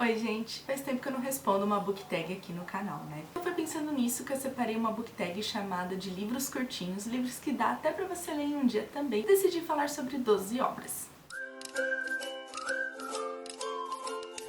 Oi gente, faz tempo que eu não respondo uma book tag aqui no canal, né? Eu fui pensando nisso que eu separei uma book tag chamada de livros curtinhos, livros que dá até pra você ler em um dia também. Decidi falar sobre 12 obras.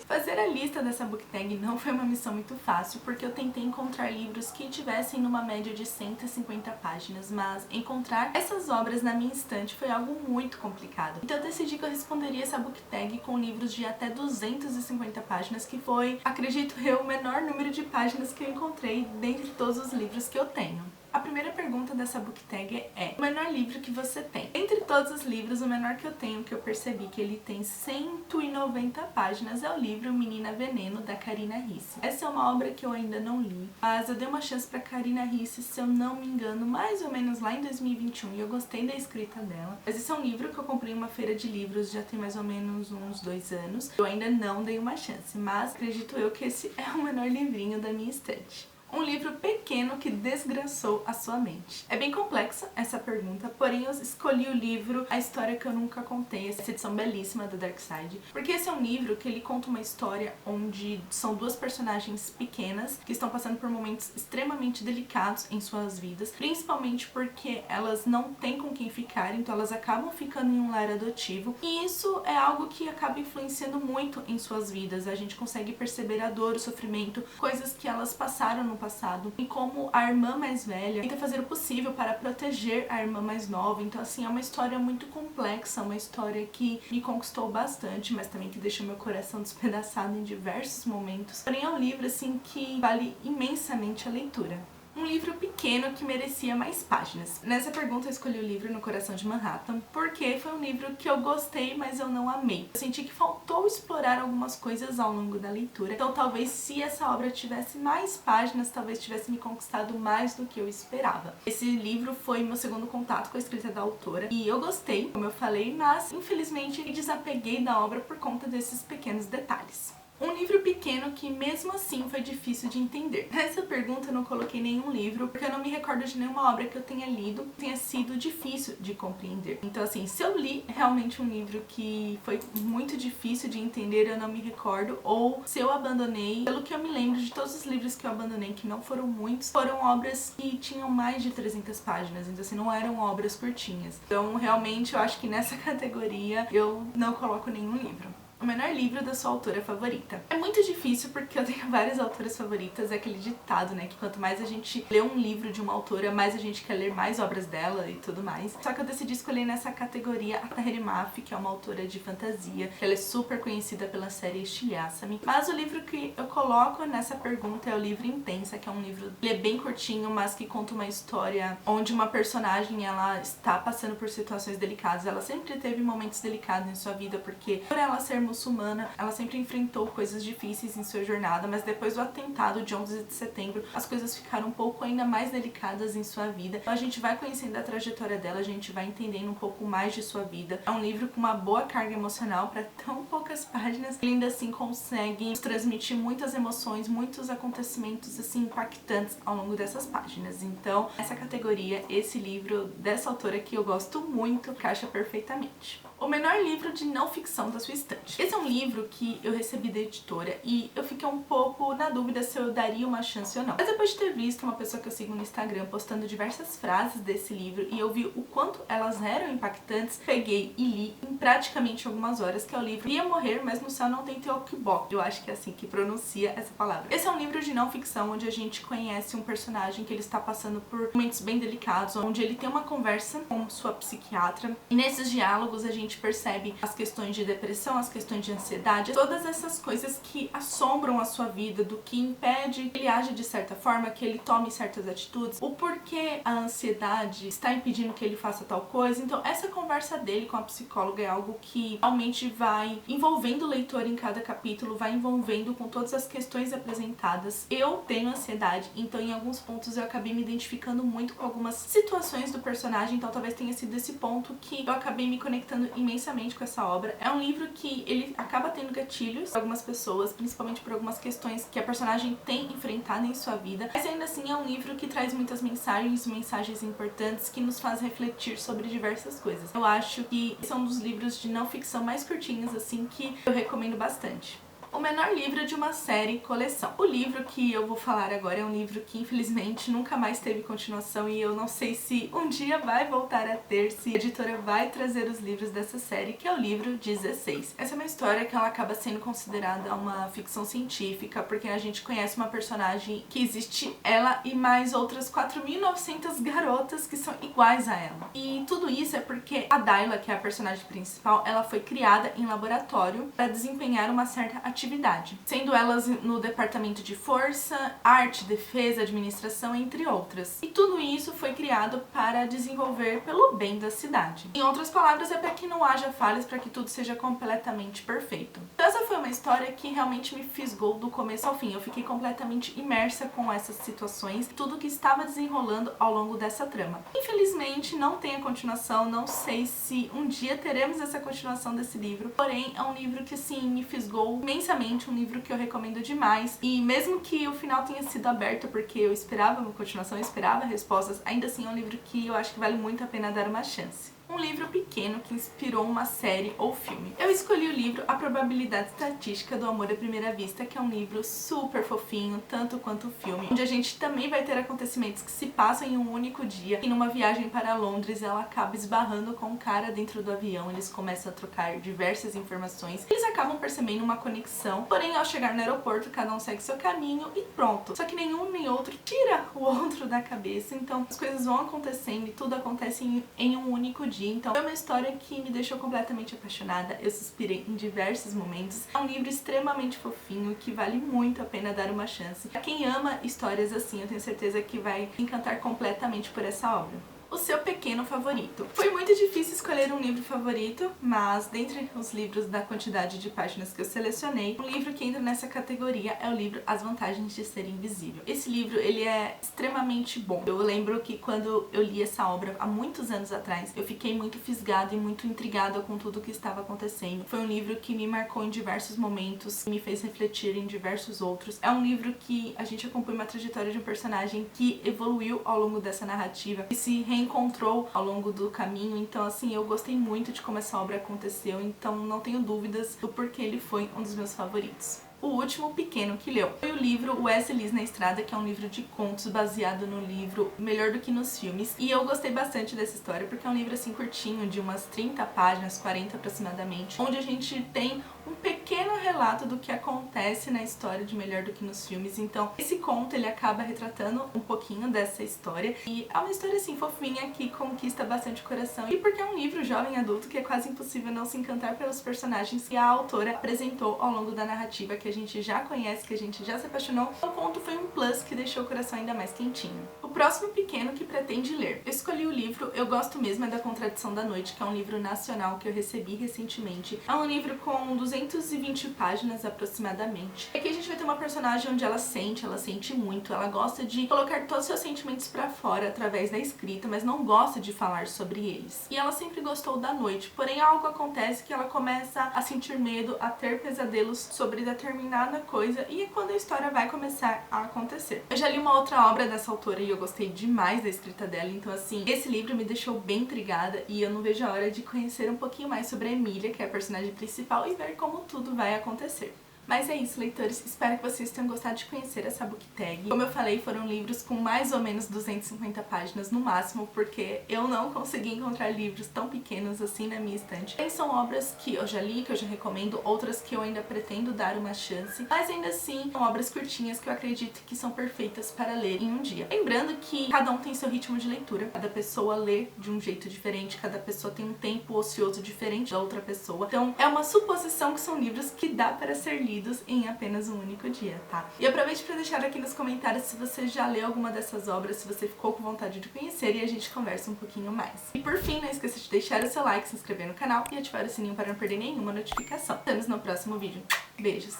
Fazer a lista dessa book tag não foi uma missão muito fácil, porque eu tentei encontrar livros que tivessem numa média de 150 páginas, mas encontrar essas obras na minha estante foi algo muito complicado. Então eu decidi que eu responderia essa book tag com livros de até 250 páginas, que foi, acredito eu, o menor número de páginas que eu encontrei dentre todos os livros que eu tenho. A primeira pergunta dessa book tag é: o menor livro que você tem? Entre todos os livros, o menor que eu tenho, que eu percebi que ele tem 190 páginas, é o livro Menina Veneno, da Karina Ricci. Essa é uma obra que eu ainda não li, mas eu dei uma chance pra Karina Ricci, se eu não me engano, mais ou menos lá em 2021, e eu gostei da escrita dela. Mas esse é um livro que eu comprei em uma feira de livros já tem mais ou menos uns 2 anos. Eu ainda não dei uma chance, mas acredito eu que esse é o menor livrinho da minha estante. Um livro pequeno que desgraçou a sua mente. É bem complexa essa pergunta, porém eu escolhi o livro A História que Eu Nunca Contei, essa edição belíssima da Dark Side, porque esse é um livro que ele conta uma história onde são duas personagens pequenas que estão passando por momentos extremamente delicados em suas vidas, principalmente porque elas não têm com quem ficar, então elas acabam ficando em um lar adotivo, e isso é algo que acaba influenciando muito em suas vidas. A gente consegue perceber a dor, o sofrimento, coisas que elas passaram no passado, e como a irmã mais velha tenta fazer o possível para proteger a irmã mais nova. Então assim, é uma história muito complexa, uma história que me conquistou bastante, mas também que deixou meu coração despedaçado em diversos momentos. Porém é um livro assim que vale imensamente a leitura. Um livro pequeno que merecia mais páginas. Nessa pergunta eu escolhi o livro No Coração de Manhattan, porque foi um livro que eu gostei, mas eu não amei. Eu senti que faltou explorar algumas coisas ao longo da leitura, então talvez se essa obra tivesse mais páginas, talvez tivesse me conquistado mais do que eu esperava. Esse livro foi meu segundo contato com a escrita da autora, e eu gostei, como eu falei, mas infelizmente me desapeguei da obra por conta desses pequenos detalhes. Um livro pequeno que mesmo assim foi difícil de entender. Nessa pergunta eu não coloquei nenhum livro, porque eu não me recordo de nenhuma obra que eu tenha lido que tenha sido difícil de compreender. Então assim, se eu li realmente um livro que foi muito difícil de entender, eu não me recordo, ou se eu abandonei, pelo que eu me lembro de todos os livros que eu abandonei, que não foram muitos, foram obras que tinham mais de 300 páginas, então assim, não eram obras curtinhas. Então realmente eu acho que nessa categoria eu não coloco nenhum livro. O menor livro da sua autora favorita. É muito difícil porque eu tenho várias autoras favoritas, é aquele ditado, né, que quanto mais a gente lê um livro de uma autora, mais a gente quer ler mais obras dela e tudo mais. Só que eu decidi escolher nessa categoria a Tahereh Mafi, que é uma autora de fantasia, ela é super conhecida pela série Estilhaça-me. Mas o livro que eu coloco nessa pergunta é o livro Intensa, que é um livro, ele é bem curtinho, mas que conta uma história onde uma personagem, ela está passando por situações delicadas. Ela sempre teve momentos delicados em sua vida, porque por ela ser muçulmana, ela sempre enfrentou coisas difíceis em sua jornada, mas depois do atentado de 11 de setembro, as coisas ficaram um pouco ainda mais delicadas em sua vida. Então a gente vai conhecendo a trajetória dela, a gente vai entendendo um pouco mais de sua vida. É um livro com uma boa carga emocional para tão poucas páginas. Ele ainda assim consegue nos transmitir muitas emoções, muitos acontecimentos assim impactantes ao longo dessas páginas. Então, essa categoria, esse livro dessa autora que eu gosto muito, encaixa perfeitamente. O menor livro de não ficção da sua estante. Esse é um livro que eu recebi da editora e eu fiquei um pouco na dúvida se eu daria uma chance ou não. Mas depois de ter visto uma pessoa que eu sigo no Instagram postando diversas frases desse livro e eu vi o quanto elas eram impactantes, peguei e li em praticamente algumas horas, que é o livro Ia Morrer, mas no Céu Não Tem Teokbok. Eu acho que é assim que pronuncia essa palavra. Esse é um livro de não ficção onde a gente conhece um personagem que ele está passando por momentos bem delicados, onde ele tem uma conversa com sua psiquiatra, e nesses diálogos a gente percebe as questões de depressão, as questões de ansiedade, todas essas coisas que assombram a sua vida, do que impede que ele age de certa forma, que ele tome certas atitudes, o porquê a ansiedade está impedindo que ele faça tal coisa. Então essa conversa dele com a psicóloga é algo que realmente vai envolvendo o leitor em cada capítulo, vai envolvendo com todas as questões apresentadas. Eu tenho ansiedade, então em alguns pontos eu acabei me identificando muito com algumas situações do personagem, então talvez tenha sido esse ponto que eu acabei me conectando imensamente com essa obra. É um livro que ele acaba tendo gatilhos para algumas pessoas, principalmente por algumas questões que a personagem tem enfrentado em sua vida, mas ainda assim é um livro que traz muitas mensagens importantes que nos faz refletir sobre diversas coisas. Eu acho que esse é um dos livros de não ficção mais curtinhos assim que eu recomendo bastante. o menor livro de uma série coleção. O livro que eu vou falar agora é um livro que infelizmente nunca mais teve continuação e eu não sei se um dia vai voltar a ter, se a editora vai trazer os livros dessa série, que é o livro 16. Essa é uma história que ela acaba sendo considerada uma ficção científica, porque a gente conhece uma personagem que existe ela e mais outras 4.900 garotas que são iguais a ela. E tudo isso é porque a Dayla, que é a personagem principal, ela foi criada em laboratório para desempenhar uma certa atividade, sendo elas no departamento de força, arte, defesa, administração, entre outras. E tudo isso foi criado para desenvolver pelo bem da cidade. Em outras palavras, é para que não haja falhas, para que tudo seja completamente perfeito. Então essa foi uma história que realmente me fisgou do começo ao fim. Eu fiquei completamente imersa com essas situações, tudo que estava desenrolando ao longo dessa trama. Infelizmente não tem a continuação, não sei se um dia teremos essa continuação desse livro, porém é um livro que assim me fisgou imensamente, um livro que eu recomendo demais, e mesmo que o final tenha sido aberto porque eu esperava uma continuação, eu esperava respostas, ainda assim é um livro que eu acho que vale muito a pena dar uma chance. Um livro pequeno que inspirou uma série ou filme. Eu escolhi o livro A Probabilidade Estatística do Amor à Primeira Vista, que é um livro super fofinho, tanto quanto o filme, onde a gente também vai ter acontecimentos que se passam em um único dia, e numa viagem para Londres ela acaba esbarrando com um cara dentro do avião, eles começam a trocar diversas informações, eles acabam percebendo uma conexão, porém ao chegar no aeroporto cada um segue seu caminho e pronto. Só que nenhum nem outro tira o outro da cabeça, então as coisas vão acontecendo e tudo acontece em um único dia. Então é uma história que me deixou completamente apaixonada, eu suspirei em diversos momentos. É um livro extremamente fofinho que vale muito a pena dar uma chance. Pra quem ama histórias assim, eu tenho certeza que vai se encantar completamente por essa obra. O seu pequeno favorito. Foi muito difícil escolher um livro favorito, mas dentre os livros da quantidade de páginas que eu selecionei, um livro que entra nessa categoria é o livro As Vantagens de Ser Invisível. Esse livro, ele é extremamente bom. Eu lembro que quando eu li essa obra há muitos anos atrás, eu fiquei muito fisgada e muito intrigada com tudo o que estava acontecendo. Foi um livro que me marcou em diversos momentos, me fez refletir em diversos outros. É um livro que a gente acompanha uma trajetória de um personagem que evoluiu ao longo dessa narrativa e se reencontrou ao longo do caminho, então assim, eu gostei muito de como essa obra aconteceu, então não tenho dúvidas do porquê ele foi um dos meus favoritos. O Último Pequeno que Leu foi o livro Wes e Liz na Estrada, que é um livro de contos baseado no livro Melhor do que nos Filmes, e eu gostei bastante dessa história porque é um livro assim curtinho, de umas 30 páginas, 40 aproximadamente, onde a gente tem um pequeno relato do que acontece na história de Melhor do que nos Filmes. Então esse conto ele acaba retratando um pouquinho dessa história, e é uma história assim fofinha que conquista bastante o coração, e porque é um livro jovem adulto que é quase impossível não se encantar pelos personagens que a autora apresentou ao longo da narrativa, que a gente já conhece, que a gente já se apaixonou. O conto foi um plus que deixou o coração ainda mais quentinho. O próximo pequeno que pretende ler. Eu escolhi o livro Eu Gosto Mesmo é da Contradição da Noite, que é um livro nacional que eu recebi recentemente. É um livro com 220 páginas aproximadamente. Aqui a gente vai ter uma personagem onde ela sente muito, ela gosta de colocar todos os seus sentimentos pra fora através da escrita, mas não gosta de falar sobre eles. E ela sempre gostou da noite, porém algo acontece que ela começa a sentir medo, a ter pesadelos sobre determinada coisa, e é quando a história vai começar a acontecer. Eu já li uma outra obra dessa autora e eu gostei demais da escrita dela, então assim, esse livro me deixou bem intrigada e eu não vejo a hora de conhecer um pouquinho mais sobre a Emília, que é a personagem principal, e ver como tudo vai acontecer. Mas é isso, leitores. Espero que vocês tenham gostado de conhecer essa book tag. Como eu falei, foram livros com mais ou menos 250 páginas no máximo, porque eu não consegui encontrar livros tão pequenos assim na minha estante. São obras que eu já li, que eu já recomendo, outras que eu ainda pretendo dar uma chance, mas ainda assim são obras curtinhas que eu acredito que são perfeitas para ler em um dia. Lembrando que cada um tem seu ritmo de leitura, cada pessoa lê de um jeito diferente, cada pessoa tem um tempo ocioso diferente da outra pessoa, então é uma suposição que são livros que dá para ser lidos em apenas um único dia, tá? E aproveite para deixar aqui nos comentários se você já leu alguma dessas obras, se você ficou com vontade de conhecer, e a gente conversa um pouquinho mais. E por fim, não esqueça de deixar o seu like, se inscrever no canal e ativar o sininho para não perder nenhuma notificação. Nos vemos no próximo vídeo. Beijos!